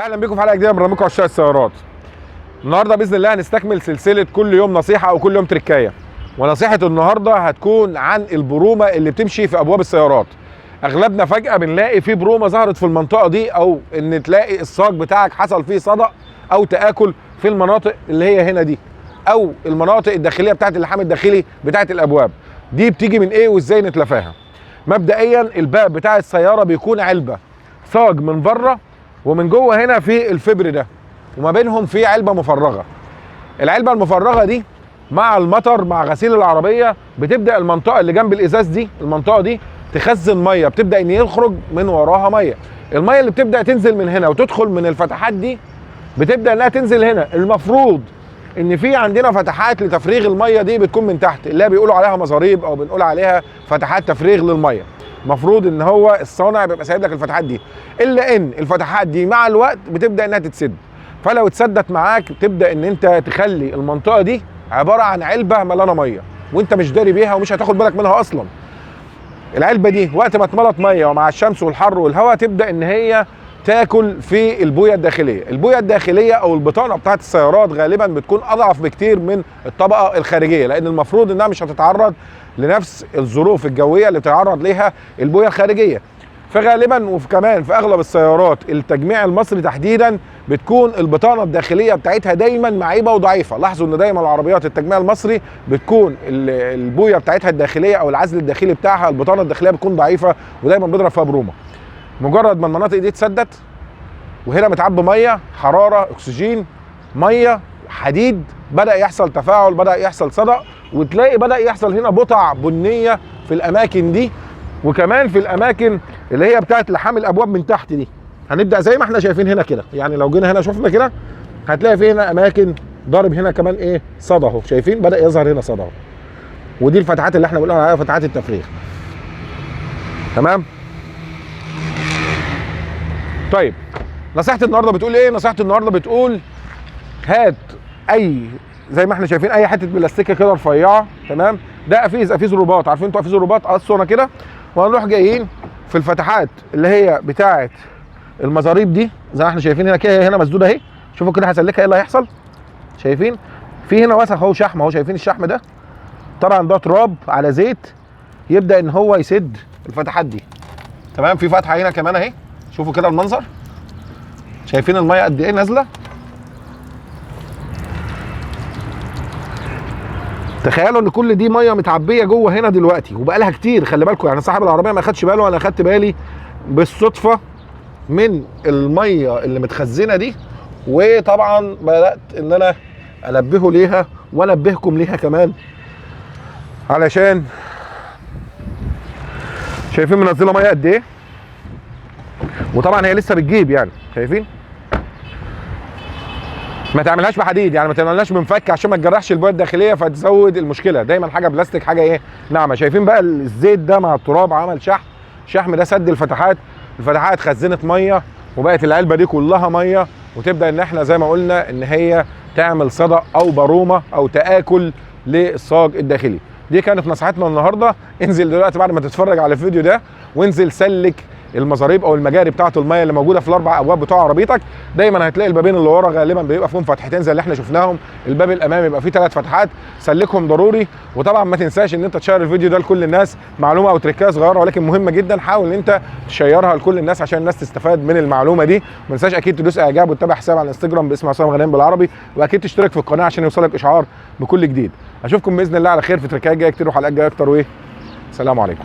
اهلا بيكم في حلقه جديده من برنامجكم عشاق السيارات. النهارده باذن الله هنستكمل سلسله كل يوم نصيحه او كل يوم تركايه. ونصيحه النهارده هتكون عن البرومه اللي بتمشي في ابواب السيارات. اغلبنا فجاه بنلاقي في برومه ظهرت في المنطقه دي، او ان تلاقي الصاج بتاعك حصل فيه صدأ او تآكل في المناطق اللي هي هنا دي، او المناطق الداخليه بتاعت اللحام الداخلي بتاعت الابواب دي. بتيجي من ايه وازاي نتلافاها؟ مبدئيا الباب بتاع السياره بيكون علبه صاج من بره، ومن جوه هنا في الفبر ده، وما بينهم في علبه مفرغه. العلبه المفرغه دي مع المطر مع غسيل العربيه بتبدا المنطقه اللي جنب الازاز دي، المنطقه دي تخزن ميه، بتبدا ان يخرج من وراها ميه. الميه اللي بتبدا تنزل من هنا وتدخل من الفتحات دي بتبدا انها تنزل هنا. المفروض ان في عندنا فتحات لتفريغ الميه دي بتكون من تحت، اللي بيقولوا عليها مزاريب او بنقول عليها فتحات تفريغ للميه. المفروض ان هو الصانع بيبقى سايب لك الفتحات دي، الا ان الفتحات دي مع الوقت بتبدا انها تتسد. فلو اتسدت معاك تبدا ان انت تخلي المنطقه دي عباره عن علبه مليانه ميه وانت مش داري بيها ومش هتاخد بالك منها اصلا. العلبه دي وقت ما اتملت ميه ومع الشمس والحر والهواء تبدا ان هي تاكل في البويه الداخليه. البويه الداخليه او البطانه بتاعت السيارات غالبا بتكون اضعف بكتير من الطبقه الخارجيه، لان المفروض انها مش هتتعرض لنفس الظروف الجويه اللي بتتعرض ليها البويه الخارجيه. فغالبا وكمان في اغلب السيارات التجميع المصري تحديدا بتكون البطانه الداخليه بتاعتها دايما معيبه وضعيفه. لاحظوا ان دايما العربيات التجميع المصري بتكون البويه بتاعتها الداخليه او العزل الداخلي بتاعها، البطانه الداخليه بتكون ضعيفه ودايما بيضرب فيها برومه. مجرد ما المناطق دي اتسدت وهنا متعبي ميه، حراره، اكسجين، ميه، حديد، بدا يحصل تفاعل، بدا يحصل صدأ، وتلاقي بدا يحصل هنا بقع بنيه في الاماكن دي، وكمان في الاماكن اللي هي بتاعت لحام الابواب من تحت دي. هنبدا زي ما احنا شايفين هنا كده، يعني لو جينا هنا شفنا كده هتلاقي في هنا اماكن ضارب هنا كمان ايه صدى اهو، شايفين بدا يظهر هنا صدى اهو. ودي الفتحات اللي احنا بنقول عليها فتحات التفريغ. تمام؟ طيب نصيحتي النهارده بتقول ايه؟ نصيحتي النهارده بتقول هات اي زي ما احنا شايفين اي حته بلاستيكه كده رفيعه، تمام؟ ده افيز رباط، عارفين انتوا افيز الرباط؟ قصوا كده، وهنروح جايين في الفتحات اللي هي بتاعه المزاريب دي زي ما احنا شايفين هنا كده، هنا مسدوده اهي. شوفوا كده هسلكها ايه اللي هيحصل. شايفين في هنا وسخ اهو، شحم اهو، شايفين الشحم ده؟ طبعا ده تراب على زيت، يبدا ان هو يسد الفتحات دي. تمام؟ في فتحه هنا كمان اهي، شوفوا كده المنظر، شايفين الميه قد ايه نازله؟ تخيلوا ان كل دي ميه متعبيه جوه هنا دلوقتي وبقى لها كتير. خلي بالكم يعني صاحب العربيه ما خدش باله، انا خدت بالي بالصدفه من الميه اللي متخزنه دي، وطبعا بدات ان انا انبهه ليها وانبهكم ليها كمان، علشان شايفين منزله ميه قد ايه. وطبعا هي لسه بتجيب، يعني شايفين؟ ما تعملهاش بحديد، يعني ما تعملهاش بمفك عشان ما تجرحش البويه الداخليه فتزود المشكله. دايما حاجه بلاستيك، حاجه ايه ناعمه. شايفين بقى الزيت ده مع التراب عمل شحم ده سد الفتحات خزنت ميه وبقت العلبه دي كلها ميه، وتبدا ان احنا زي ما قلنا ان هي تعمل صدأ او برومه او تآكل للصاج الداخلي. دي كانت نصيحتنا النهارده. انزل دلوقتي بعد ما تتفرج على الفيديو ده وانزل سلك المزاريب او المجاري بتاعه الميه اللي موجوده في الاربع ابواب بتوع عربيتك. دايما هتلاقي البابين اللي ورا غالبا بيبقى فيهم فتحتين زي اللي احنا شفناهم، الباب الامامي يبقى فيه 3 فتحات، سلكهم ضروري. وطبعا ما تنساش ان انت تشير الفيديو ده لكل الناس. معلومه او تريكايه صغيره ولكن مهمه جدا، حاول ان انت تشيرها لكل الناس عشان الناس تستفاد من المعلومه دي. ما تنساش اكيد تدوس اعجاب وتتابع حسابي على الانستجرام باسم عصام غنيم بالعربي، واكيد تشترك في القناه عشان يوصلك اشعار بكل جديد. اشوفكم باذن الله على خير في تريكايه جايه كتير وحلقات جايه اكتر، سلام عليكم.